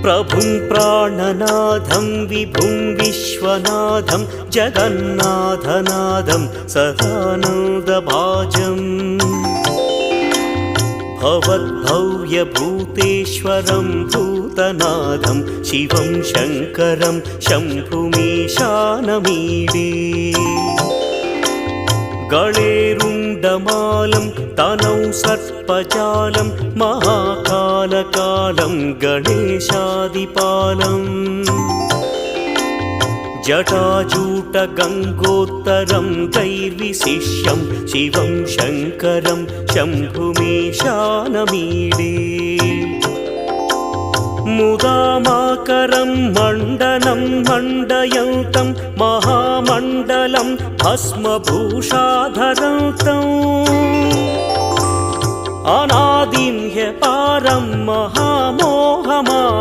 प्रभुं प्राणनाथं विभुं विश्वनाथं जगन्नाथनाथं सदानन्दभाजम् भवद्भव्यभूतेश्वरं भूतनाथं शिवं शङ्करं शम्भुमीशानमीडे गळेरुण्डमालं तनौ सर्पजालं महाकालकालं गणेशादिपालम् जटाजूटगङ्गोत्तरं गैर्विशिष्यं शिवं शङ्करं शम्भुमीशानमीडे मुदामाकरं मण्डनं मण्डयन्तं महामण्डलं भस्मभूषाधरन्तम् अनादिं ह्यपारं महामोहमारं